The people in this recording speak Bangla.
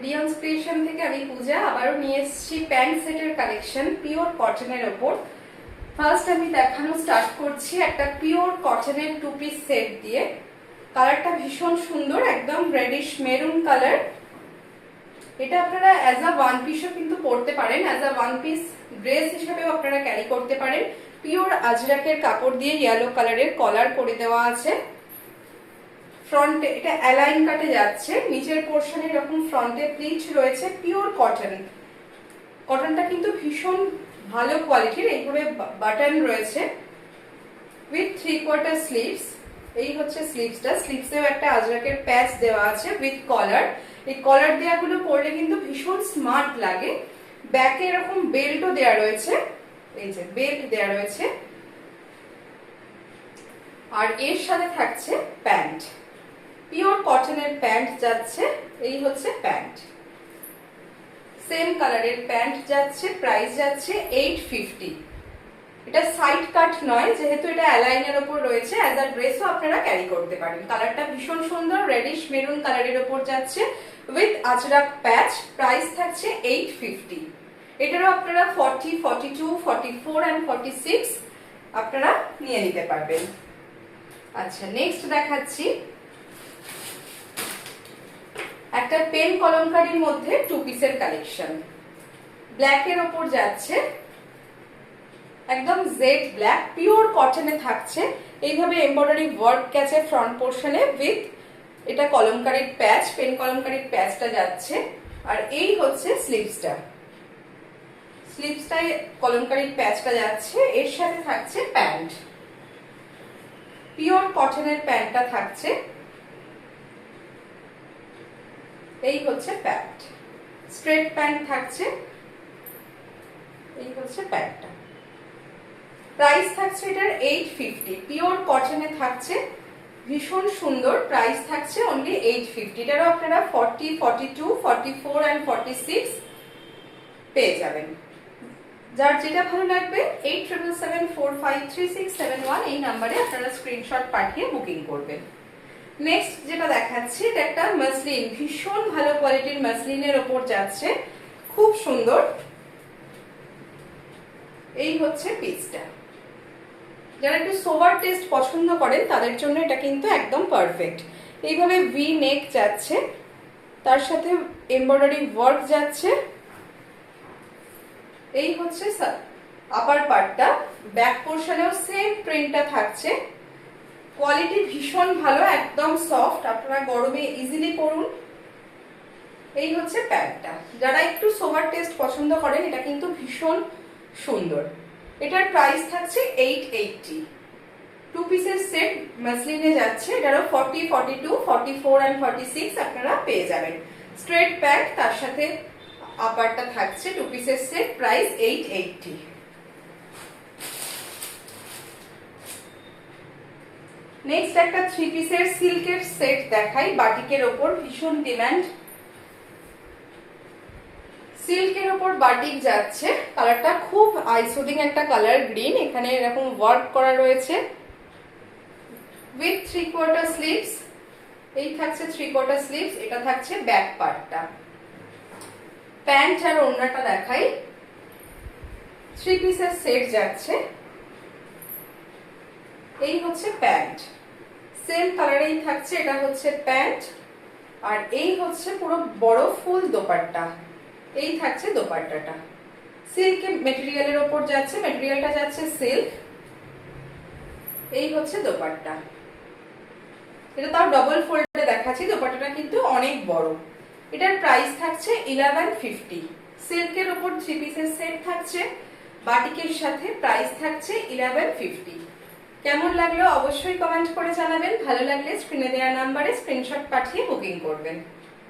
রিয়ন্স ক্রিয়েশন থেকে আমি পূজা আবারও নিয়ে এসেছি প্যান্ট সেটের কালেকশন পিওর কটনের ওপর। ফার্স্ট আমি দেখানো স্টার্ট করছি একটা পিওর কটনের টু পিস সেট দিয়ে। কালারটা ভীষণ সুন্দর, একদম রেডিশ মেরুন কালার। এটা আপনারা অ্যাজ আ ওয়ান পিসও কিন্তু পরতে পারেন, as a one piece dress হিসেবেও আপনারা ক্যারি করতে পারেন। পিওর আজরাকের কাপড় দিয়ে ইয়েলো কালারের কলার করে দেওয়া আছে। ফ্রন্টে এটা অ্যালাইন কাটে যাচ্ছে, নিচের পোর্শনে এরকম ফ্রন্টে প্লিট রয়েছে। পিওর কটন, কটনটা কিন্তু ভীষণ ভালো কোয়ালিটির। এইভাবে বাটন রয়েছে উইথ 3/4 স্লিভস। এই হচ্ছে স্লিভসটা, স্লিভসেও একটা আজরাকের প্যাচ দেওয়া আছে উইথ কলার। এই কলার দেওয়াগুলো পরলে কিন্তু ভীষণ স্মার্ট লাগে। ব্যাকে এরকম বেল্টও দেওয়া রয়েছে, এই যে বেল্ট দেওয়া রয়েছে। আর এর সাথে থাকছে প্যান্ট, পিওর কটনের প্যান্ট যাচ্ছে। এই হচ্ছে প্যান্ট, সেম কালারের প্যান্ট যাচ্ছে। প্রাইস যাচ্ছে 850। এটা সাইড কাট নয়, যেহেতু এটা অ্যালাইনের ওপর রয়েছে, অ্যাজ আ ড্রেসও আপনারা ক্যারি করতে পারেন। কালারটা ভীষণ সুন্দর, রেডিশ মেরুন কালারের ওপর যাচ্ছে উইথ আজরাক প্যাচ। প্রাইস থাকছে 850। এটারও আপনারা 40, 42, 44 and 46 আপনারা নিয়ে নিতে পারবেন। আচ্ছা, নেক্সট দেখাচ্ছি একটা পেন কলমকারীর মধ্যে টু পিসের কালেকশন। ব্ল্যাকের ওপর যাচ্ছে, একদম জেড ব্ল্যাক, পিওর কটনে থাকছে। এইভাবে এমব্রয়ডারি ওয়ার্ক আছে ফ্রন্ট পোর্শনে উইথ এটা কলমকারীর প্যাচ, পেন কলমকারীর প্যাচটা যাচ্ছে। আর এই হচ্ছে স্লিভসটা, স্লিভসটায় কলমকারীর প্যাচটা যাচ্ছে। এর সাথে থাকছে প্যান্ট, পিওর কটনের প্যান্টটা থাকছে। এই হচ্ছে প্যান্ট, স্ট্রেট প্যান্ট থাকছে। এই হচ্ছে প্যান্টটা। প্রাইস থাকছে এটার 850। পিওর কটনে থাকছে, ভীষণ সুন্দর। প্রাইস থাকছে অনলি 850। এটারও আপনারা 40, 42, 44 and 46 পেয়ে যাবেন। যার যেটা ভালো লাগবে 8777453671 এই নাম্বারে আপনারা স্ক্রিনশট পাঠিয়ে বুকিং করবেন। নেক্সট যেটা দেখাচ্ছি এটা একটা মাসলিন, ভীষণ ভালো কোয়ালিটির মাসলিনের ওপর যাচ্ছে, খুব সুন্দর। এই হচ্ছে পিসটা। যারা একটু সোবার টেস্ট পছন্দ করেন তাদের জন্য এটা কিন্তু একদম পারফেক্ট। এইভাবে ভি নেক যাচ্ছে, তার সাথে এমব্রয়ডারি ওয়ার্ক যাচ্ছে। এই হচ্ছে আপার পার্টটা, ব্যাক পোর্শনেও সেম প্রিন্টটা থাকছে। কোয়ালিটি ভীষণ ভালো, একদম সফট, আপনারা গরমে ইজিলি পরুন। এই হচ্ছে প্যান্টটা। যারা একটু সোবার টেস্ট পছন্দ করেন এটা কিন্তু ভীষণ সুন্দর। এটার প্রাইস থাকছে 880। টু পিসের সেট মাসলিনে যাচ্ছে। এটারও 40, 42, 44 and 46 আপনারা পেয়ে যাবেন। স্ট্রেট প্যান্ট, তার সাথে আপারটা থাকছে। টু পিসের সেট, প্রাইস 880। নেক্সট একটা থ্রি পিসের সিল্কের সেট দেখাই, বাটিকের ওপর ভীষণ ডিমান্ড। সিল্কের ওপর বাটিক যাচ্ছে, কালারটা খুব আইসোডিং একটা কালার, গ্রিন। এখানে এরকম ওয়ার্ক করা রয়েছে উইথ 3/4 স্লিভস। এই থাকছে 3/4 স্লিভস। এটা থাকছে ব্যাক পার্টটা। প্যান্ট আর ওড়নাটা দেখাই। থ্রি পিসের সেট যাচ্ছে। এই হচ্ছে প্যান্ট, সেম কালারেই থাকছে। এটা হচ্ছে প্যান্ট, আর এই হচ্ছে পুরো বড় ফুল দোপাট্টা। এই থাকছে দোপাট্টাটা, সিল্ক মেটেরিয়ালের ওপর যাচ্ছে। মেটেরিয়ালটা যাচ্ছে সিল্ক। এই হচ্ছে দোপাট্টা। এটা তাও ডবল ফোল্ডে দেখাচ্ছি, দোপাট্টাটা কিন্তু অনেক বড়। এটার প্রাইস থাকছে 1150। সিল্কের ওপর থ্রি পিসের সেট থাকছে বাটিকের সাথে। প্রাইস থাকছে 1150। কেমন লাগলো অবশ্যই কমেন্ট করে জানাবেন। ভালো লাগলে স্ক্রিনে দেওয়া নাম্বারে স্ক্রিনশট পাঠিয়ে বুকিং করবেন।